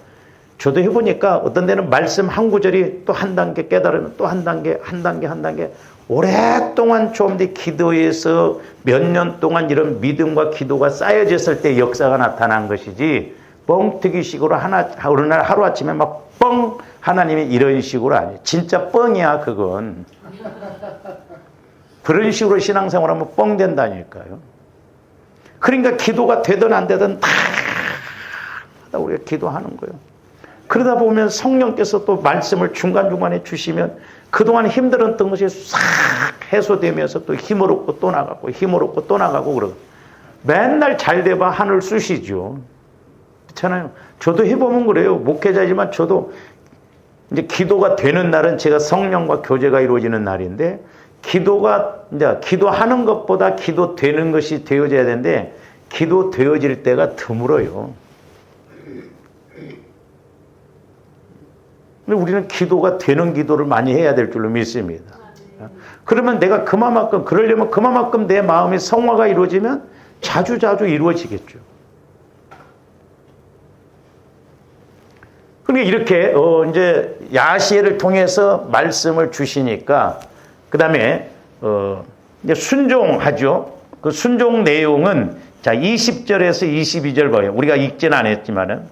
[SPEAKER 1] 저도 해보니까 어떤 데는 말씀 한 구절이 또 한 단계 깨달으면 또 한 단계 오랫동안 좀 더 기도해서 몇 년 동안 이런 믿음과 기도가 쌓여졌을 때 역사가 나타난 것이지 뻥튀기식으로 어느 날 하루아침에 막 뻥 하나님이 이런 식으로 아니에요. 진짜 뻥이야 그건. 그런 식으로 신앙생활하면 뻥 된다니까요. 그러니까 기도가 되든 안 되든 다 우리가 기도하는 거예요. 그러다 보면 성령께서 또 말씀을 중간중간에 주시면 그동안 힘들었던 것이 싹 해소되면서 또 힘을 얻고 또 나가고 힘을 얻고 또 나가고 그러고 맨날 잘 돼봐 하늘 쑤시죠. 그렇잖아요. 저도 해보면 그래요. 목회자지만 저도 이제 기도가 되는 날은 제가 성령과 교제가 이루어지는 날인데 기도가 이제 기도하는 것보다 기도되는 것이 되어져야 되는데 기도되어질 때가 드물어요. 근데 우리는 기도가 되는 기도를 많이 해야 될 줄로 믿습니다. 그러면 내가 그러려면 그만큼 내 마음의 성화가 이루어지면 자주자주 이루어지겠죠. 그러니까 이렇게 이제 야시엘을 통해서 말씀을 주시니까 그 다음에 이제 순종하죠. 그 순종 내용은 자 20절에서 22절 봐요. 우리가 읽지는 않았지만은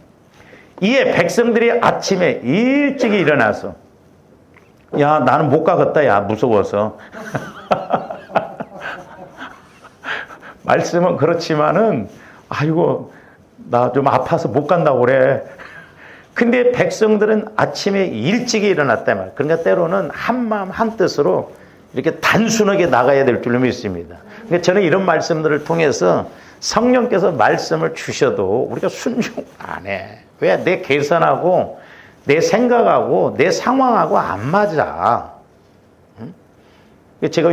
[SPEAKER 1] 이에 백성들이 아침에 일찍 일어나서 야 나는 못 가겠다 야 무서워서 말씀은 그렇지만은 아이고 나 좀 아파서 못 간다고 그래. 근데 백성들은 아침에 일찍 일어났단 말이에요. 그러니까 때로는 한마음 한뜻으로 이렇게 단순하게 나가야 될 줄로 믿습니다. 그러니까 저는 이런 말씀들을 통해서 성령께서 말씀을 주셔도 우리가 순종 안 해. 왜? 내 계산하고 내 생각하고 내 상황하고 안 맞아. 응? 제가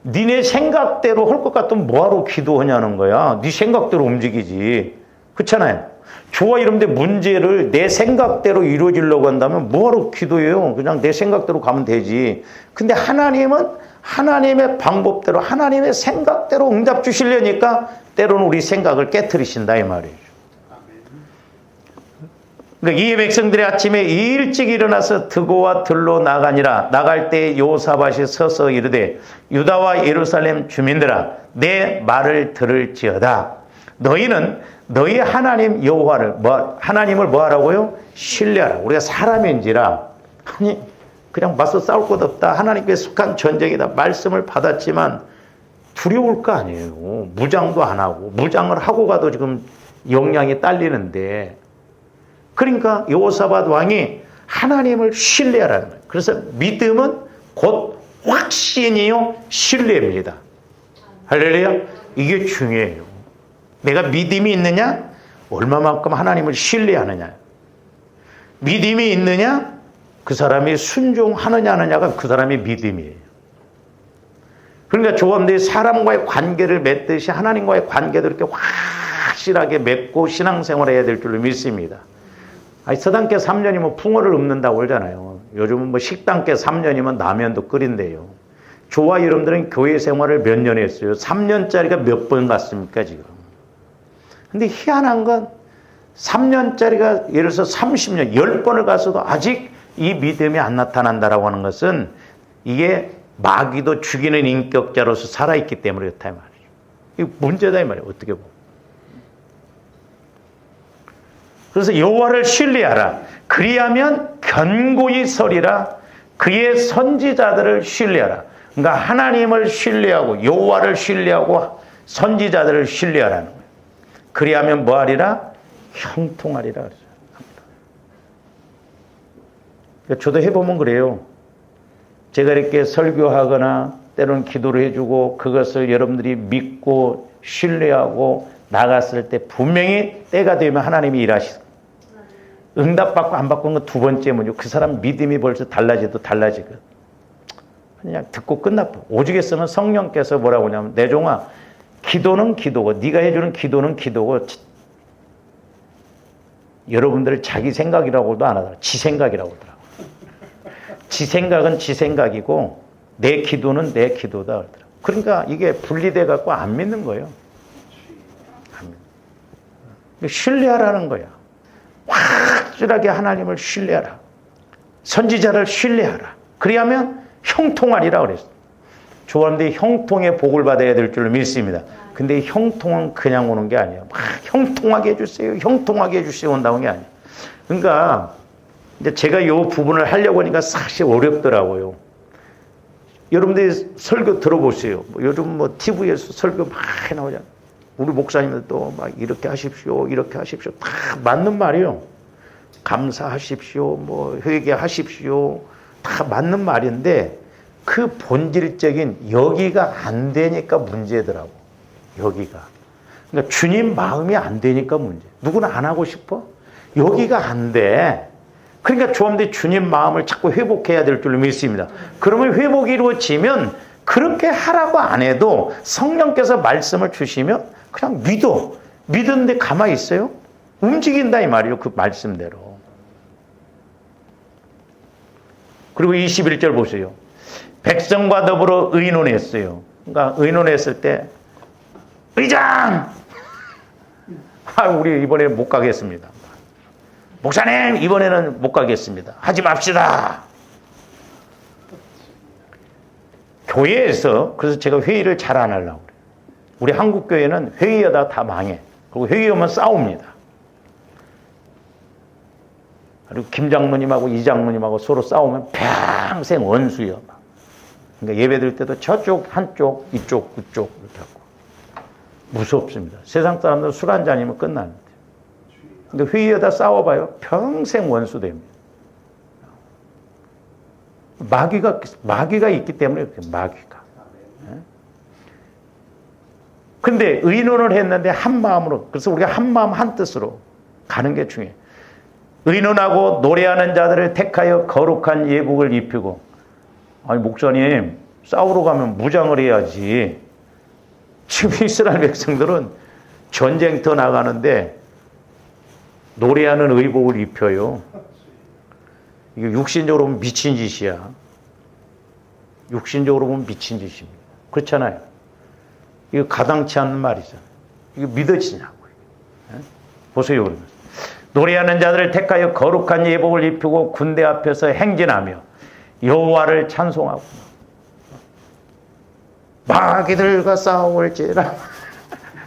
[SPEAKER 1] 니네 생각대로 할 것 같으면 뭐하러 기도하냐는 거야. 네 생각대로 움직이지. 그렇잖아요. 저와 여러분들 문제를 내 생각대로 이루어지려고 한다면 뭐하러 기도해요. 그냥 내 생각대로 가면 되지. 근데 하나님은 하나님의 방법대로 하나님의 생각대로 응답 주시려니까 때로는 우리 생각을 깨트리신다 이 말이에요. 그러니까 이 백성들이 아침에 일찍 일어나서 드고와 들로 나가니라. 나갈 때 여호사밧이 서서 이르되 유다와 예루살렘 주민들아 내 말을 들을지어다. 너희는 너희 하나님 여호와를 하나님을 뭐하라고요? 신뢰하라. 우리가 사람인지라 아니 그냥 맞서 싸울 것 없다. 하나님께 속한 전쟁이다. 말씀을 받았지만 두려울 거 아니에요. 무장도 안 하고 무장을 하고 가도 지금 역량이 딸리는데 그러니까 여호사밧 왕이 하나님을 신뢰하라는 거예요. 그래서 믿음은 곧 확신이요 신뢰입니다. 할렐루야. 이게 중요해요. 내가 믿음이 있느냐? 얼마만큼 하나님을 신뢰하느냐. 믿음이 있느냐? 그 사람이 순종하느냐 하느냐가 그 사람의 믿음이에요. 그러니까 조합들이 사람과의 관계를 맺듯이 하나님과의 관계도 이렇게 확실하게 맺고 신앙생활을 해야 될 줄로 믿습니다. 아니, 서당계 3년이면 풍어를 읊는다고 그러잖아요. 요즘은 뭐 식당계 3년이면 라면도 끓인대요. 저와 여러분들은 교회 생활을 몇 년 했어요? 3년짜리가 몇 번 갔습니까, 지금? 근데 희한한 건 3년짜리가 예를 들어서 30년, 10번을 갔어도 아직 이 믿음이 안 나타난다라고 하는 것은 이게 마귀도 죽이는 인격자로서 살아있기 때문에 그렇다 이 말이에요. 이게 문제다 이 말이에요. 어떻게 보면. 그래서 여호와를 신뢰하라. 그리하면 견고히 서리라. 그의 선지자들을 신뢰하라. 그러니까 하나님을 신뢰하고 여호와를 신뢰하고 선지자들을 신뢰하라는 거예요. 그리하면 뭐하리라? 형통하리라. 그러니까 저도 해보면 그래요. 제가 이렇게 설교하거나 때로는 기도를 해주고 그것을 여러분들이 믿고 신뢰하고 나갔을 때 분명히 때가 되면 하나님이 일하시고 응답받고 안 받고 건 두 번째 문제. 그 사람 믿음이 벌써 달라지도 달라지거든. 그냥 듣고 끝나고 오죽했으면 성령께서 뭐라고 하냐면 내 종아 기도는 기도고 네가 해주는 기도는 기도고 여러분들 자기 생각이라고도 안 하더라. 지 생각이라고 하더라고. 지 생각은 지 생각이고 내 기도는 내 기도다 그러더라고. 그러니까 이게 분리돼 갖고 안 믿는 거예요. 안 믿는. 신뢰하라는 거야. 확실하게 하나님을 신뢰하라. 선지자를 신뢰하라. 그리하면 형통하리라 그랬어요. 조언데 형통의 복을 받아야 될 줄로 믿습니다. 근데 형통은 그냥 오는 게 아니에요. 막 형통하게 해주세요. 형통하게 해주세요. 온다는 게 아니에요. 그러니까 이제 제가 이 부분을 하려고 하니까 사실 어렵더라고요. 여러분들이 설교 들어보세요. 요즘 뭐 TV에서 설교 많이 나오잖아요. 우리 목사님들도 막 이렇게 하십시오. 이렇게 하십시오. 다 맞는 말이에요. 감사하십시오. 뭐 회개하십시오. 다 맞는 말인데 그 본질적인 여기가 안 되니까 문제더라고. 여기가. 그러니까 주님 마음이 안 되니까 문제. 누구나 안 하고 싶어? 여기가 안 돼. 그러니까 조합들이 주님 마음을 자꾸 회복해야 될 줄로 믿습니다. 그러면 회복이 이루어지면 그렇게 하라고 안 해도 성령께서 말씀을 주시면 그냥 믿어. 믿었는데 가만히 있어요? 움직인다 이 말이에요. 그 말씀대로. 그리고 21절 보세요. 백성과 더불어 의논했어요. 그러니까 의논했을 때 의장! 우리 이번에 못 가겠습니다. 목사님 이번에는 못 가겠습니다. 하지 맙시다. 교회에서 그래서 제가 회의를 잘 안 하려고 그래요. 우리 한국 교회는 회의하다 다 망해. 그리고 회의하면 싸웁니다. 그리고 김 장로님하고 이 장로님하고 서로 싸우면 평생 원수예요. 그러니까 예배 드릴 때도 저쪽 한쪽 이쪽 그쪽 이렇게 하고 무섭습니다. 세상 사람들은 술 한 잔이면 끝나는데 근데 회의하다 싸워봐요. 평생 원수 됩니다. 마귀가 있기 때문에 그렇게 마귀가. 근데 의논을 했는데 한 마음으로 그래서 우리가 한 마음 한 뜻으로 가는 게 중요해요. 의논하고 노래하는 자들을 택하여 거룩한 예복을 입히고 아니 목사님 싸우러 가면 무장을 해야지. 지금 이스라엘 백성들은 전쟁터 나가는데 노래하는 의복을 입혀요. 이게 육신적으로 보면 미친 짓이야. 육신적으로 보면 미친 짓입니다. 그렇잖아요. 이거 가당치 않는 말이잖아요. 이거 믿어지냐고요. 보세요 그러면. 노래하는 자들을 택하여 거룩한 예복을 입히고 군대 앞에서 행진하며 여호와를 찬송하고 마귀들과 싸울지라.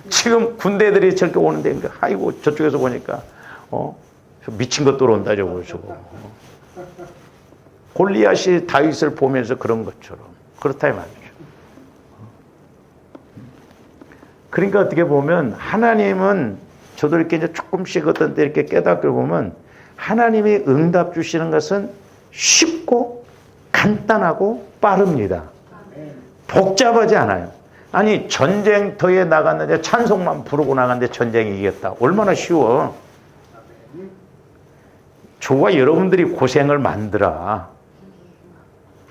[SPEAKER 1] 지금 군대들이 저렇게 오는데, 아이고, 저쪽에서 보니까, 저 미친 것 들어온다, 저거. 골리앗이 다윗을 보면서 그런 것처럼. 그렇다, 이 말이죠. 그러니까 어떻게 보면, 하나님은, 저도 이렇게 이제 조금씩 어떤 때 이렇게 깨닫게 보면, 하나님이 응답 주시는 것은 쉽고, 간단하고, 빠릅니다. 복잡하지 않아요. 아니, 전쟁터에 나갔는데 찬송만 부르고 나갔는데 전쟁이 이겼다. 얼마나 쉬워. 저와 여러분들이 고생을 만들어.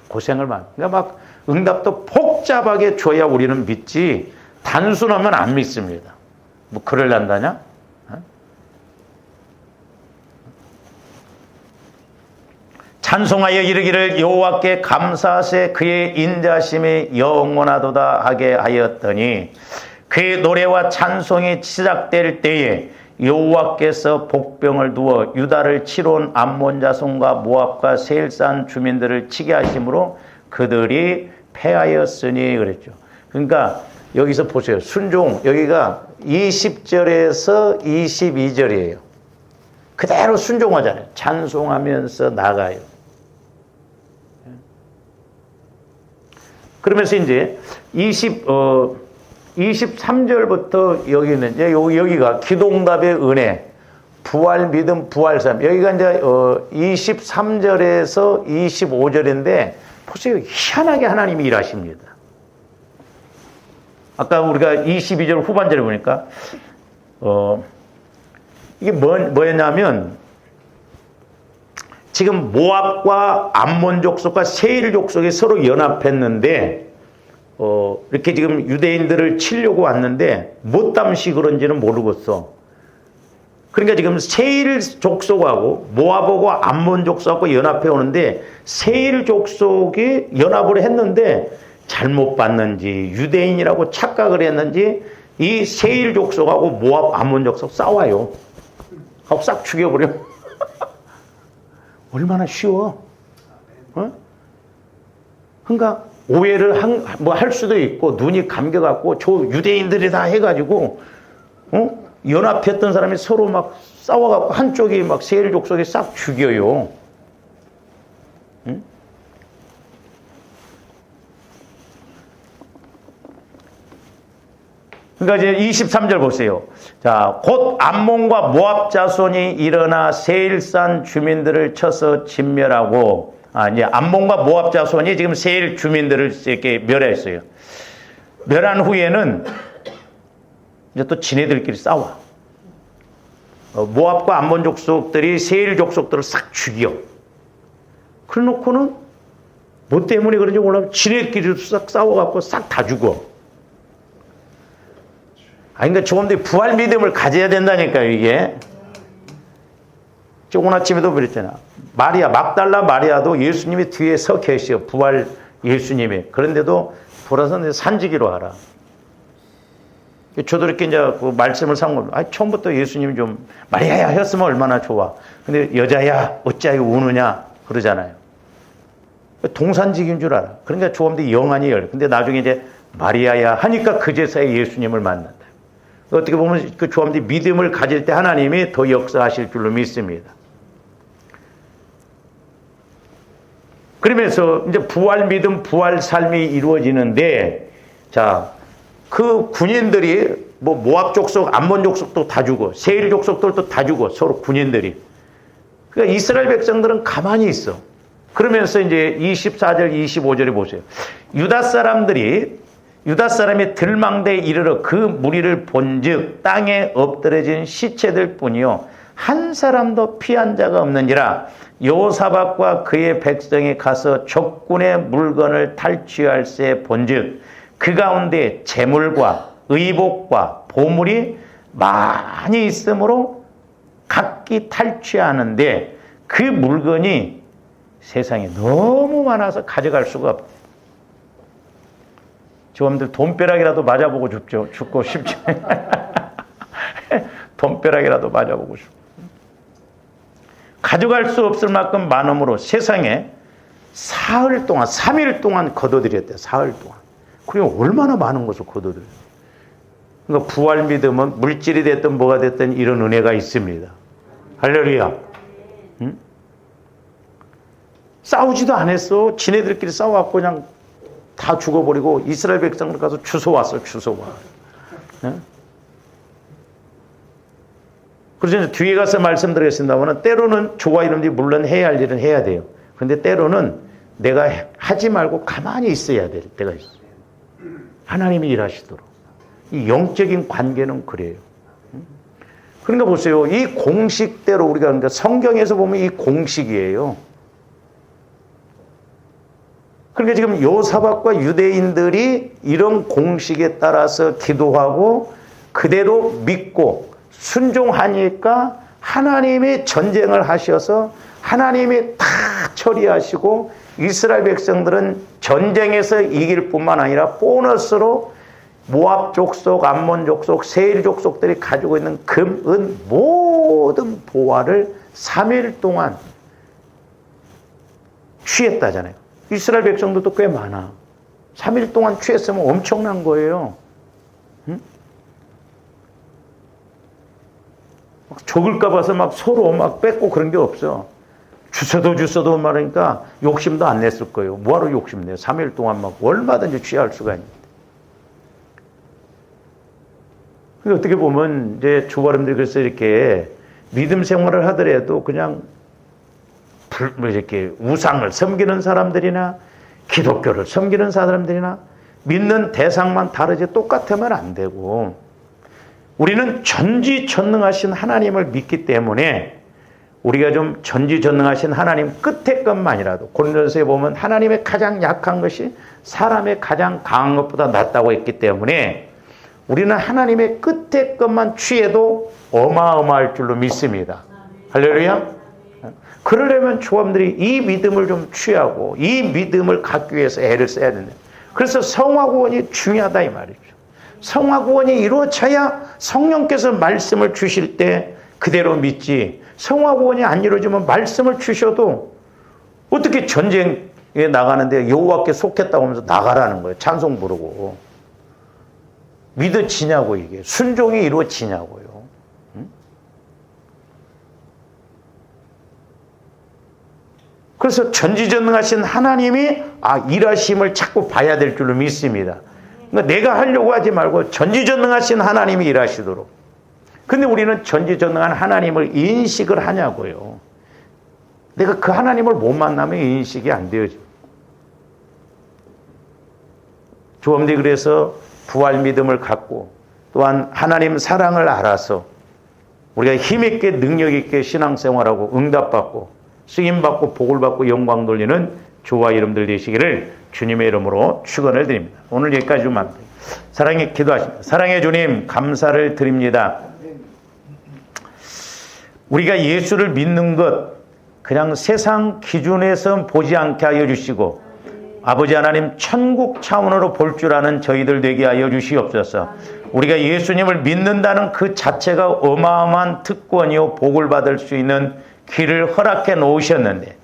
[SPEAKER 1] 그러니까 막 응답도 복잡하게 줘야 우리는 믿지, 단순하면 안 믿습니다. 뭐 그럴란다냐? 찬송하여 이르기를 여호와께 감사하세 그의 인자심이 영원하도다 하게 하였더니, 그의 노래와 찬송이 시작될 때에 여호와께서 복병을 두어 유다를 치러 온 암몬 자손과 모압과 세일산 주민들을 치게 하심으로 그들이 패하였으니 그랬죠. 그러니까 여기서 보세요. 순종, 여기가 20절에서 22절이에요. 그대로 순종하잖아요. 찬송하면서 나가요. 그러면서 이제 23절부터 여기는 이제 여기가 기도응답의 은혜, 부활 믿음, 부활 삶. 여기가 이제 23절에서 25절인데 보세요. 희한하게 하나님이 일하십니다. 아까 우리가 22절 후반절에 보니까 이게 뭐였냐면 지금 모압과 암몬 족속과 세일 족속이 서로 연합했는데 이렇게 지금 유대인들을 치려고 왔는데 못담시 그런지는 모르겠어. 그러니까 지금 세일 족속하고 모압하고 암몬 족속하고 연합해 오는데 세일 족속이 연합을 했는데 잘못 봤는지 유대인이라고 착각을 했는지 이 세일 족속하고 모압 암몬 족속 싸워요. 하고 싹 죽여버려. 얼마나 쉬워. 그러니까 오해를 할 수도 있고 눈이 감겨갖고 저 유대인들이 다 해가지고 연합했던 사람이 서로 막 싸워갖고 한쪽이 막 세일 족속이 싹 죽여요. 응? 그러니까 이제 23절 보세요. 자, 곧 암몬과 모압 자손이 일어나 세일산 주민들을 쳐서 진멸하고, 이제 암몬과 모압 자손이 지금 세일 주민들을 이렇게 멸했어요. 멸한 후에는 이제 또 지네들끼리 싸워. 모압과 암몬 족속들이 세일 족속들을 싹 죽여. 그래 놓고는 뭐 때문에 그런지 몰라도 지네들끼리 싹 싸워갖고 싹 다 죽어. 그러니까 조금더 부활 믿음을 가져야 된다니까요, 이게. 조금 아침에도 그랬잖아. 마리아, 막달라 마리아도 예수님이 뒤에 서 계셔. 부활 예수님이. 그런데도 돌아서 산지기로 하라. 저도 이렇게 이제 그 말씀을 삼고, 처음부터 예수님이 좀, 마리아야 했으면 얼마나 좋아. 근데 여자야, 어찌하여 우느냐? 그러잖아요. 동산직인 줄 알아. 그러니까 조금더 영안이 열려. 근데 나중에 이제 마리아야 하니까 그제서야 예수님을 만난다. 어떻게 보면 그 조함들이 믿음을 가질 때 하나님이 더 역사하실 줄로 믿습니다. 그러면서 이제 부활 믿음, 부활 삶이 이루어지는데, 자, 그 군인들이 뭐 모압 족속, 암몬 족속도 다 죽어, 세일 족속들도 다 죽어, 서로 군인들이. 그러니까 이스라엘 백성들은 가만히 있어. 그러면서 이제 24절, 25절에 보세요. 유다 사람이 들망대에 이르러 그 무리를 본즉 땅에 엎드려진 시체들 뿐이요 한 사람도 피한 자가 없는지라. 여호사밧과 그의 백성이 가서 적군의 물건을 탈취할세 본즉 그 가운데 재물과 의복과 보물이 많이 있으므로 각기 탈취하는데 그 물건이 세상에 너무 많아서 가져갈 수가 없다. 저놈들 돈벼락이라도 맞아보고 죽고 싶죠. 돈벼락이라도 맞아보고 싶고. 가져갈 수 없을 만큼 많음으로 세상에 사흘 동안 3일 동안 거둬들였대요. 사흘 동안. 그리고 얼마나 많은 것을 거둬들여요. 그러니까 부활 믿음은 물질이 됐든 뭐가 됐든 이런 은혜가 있습니다. 할렐루야. 응? 싸우지도 않았어. 지네들끼리 싸워갖고 그냥 다 죽어버리고 이스라엘 백성들 가서 주워왔어. 주워와. 응? 그래서 이제 뒤에 가서 말씀드리겠습니다만 때로는 저와 이런들이 물론 해야 할 일은 해야 돼요. 근데 때로는 내가 하지 말고 가만히 있어야 될 때가 있어요. 하나님이 일하시도록. 이 영적인 관계는 그래요. 그러니까 보세요. 이 공식대로 우리가 그러니까 성경에서 보면 이 공식이에요. 그러니까 지금 요사박과 유대인들이 이런 공식에 따라서 기도하고 그대로 믿고 순종하니까 하나님이 전쟁을 하셔서 하나님이 다 처리하시고 이스라엘 백성들은 전쟁에서 이길 뿐만 아니라 보너스로 모압 족속, 암몬 족속, 세일 족속들이 가지고 있는 금, 은 모든 보화를 3일 동안 취했다잖아요. 이스라엘 백성들도 꽤 많아. 3일 동안 취했으면 엄청난 거예요. 응? 적을까 봐서 막 서로 막 뺏고 그런 게 없어. 주워도 말하니까 욕심도 안 냈을 거예요. 뭐하러 욕심내요? 3일 동안 막 얼마든지 취할 수가 있는데. 어떻게 보면 이제 조바람들이 그래서 이렇게 믿음 생활을 하더라도 그냥 이렇게 우상을 섬기는 사람들이나 기독교를 섬기는 사람들이나 믿는 대상만 다르지 똑같으면 안 되고 우리는 전지전능하신 하나님을 믿기 때문에 우리가 좀 전지전능하신 하나님 끝에 것만이라도 고린도서에 보면 하나님의 가장 약한 것이 사람의 가장 강한 것보다 낫다고 했기 때문에 우리는 하나님의 끝에 것만 취해도 어마어마할 줄로 믿습니다. 할렐루야. 그러려면 조합들이 이 믿음을 좀 취하고 이 믿음을 갖기 위해서 애를 써야 된다. 그래서 성화구원이 중요하다 이 말이죠. 성화구원이 이루어져야 성령께서 말씀을 주실 때 그대로 믿지. 성화구원이 안 이루어지면 말씀을 주셔도 어떻게 전쟁에 나가는데 여호와께 속했다고 하면서 나가라는 거예요. 찬송 부르고. 믿어지냐고 이게. 순종이 이루어지냐고요. 그래서 전지전능하신 하나님이 일하심을 자꾸 봐야 될 줄로 믿습니다. 그러니까 내가 하려고 하지 말고 전지전능하신 하나님이 일하시도록. 근데 우리는 전지전능한 하나님을 인식을 하냐고요. 내가 그 하나님을 못 만나면 인식이 안 되어져. 조엄디 그래서 부활 믿음을 갖고 또한 하나님 사랑을 알아서 우리가 힘있게 능력있게 신앙생활하고 응답받고 쓰임받고 복을받고 영광 돌리는 주와 이름들 되시기를 주님의 이름으로 축원을 드립니다. 오늘 여기까지 좀 합니다. 사랑해 기도하십니다. 사랑해 주님 감사를 드립니다. 우리가 예수를 믿는 것 그냥 세상 기준에서 보지 않게 하여 주시고 아버지 하나님 천국 차원으로 볼 줄 아는 저희들 되게 하여 주시옵소서. 우리가 예수님을 믿는다는 그 자체가 어마어마한 특권이요 복을 받을 수 있는 길을 허락해 놓으셨는데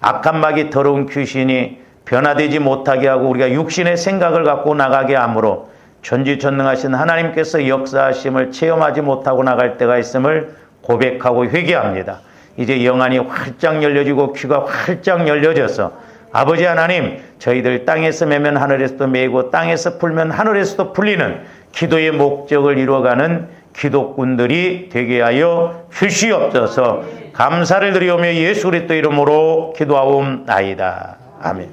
[SPEAKER 1] 악한 마귀 더러운 귀신이 변화되지 못하게 하고 우리가 육신의 생각을 갖고 나가게 하므로 전지전능하신 하나님께서 역사하심을 체험하지 못하고 나갈 때가 있음을 고백하고 회개합니다. 이제 영안이 활짝 열려지고 귀가 활짝 열려져서 아버지 하나님 저희들 땅에서 매면 하늘에서도 매고 땅에서 풀면 하늘에서도 풀리는 기도의 목적을 이루어가는 기도꾼들이 되게 하여 주시옵소서. 감사를 드리오며 예수 그리스도 이름으로 기도하옵나이다. 아멘.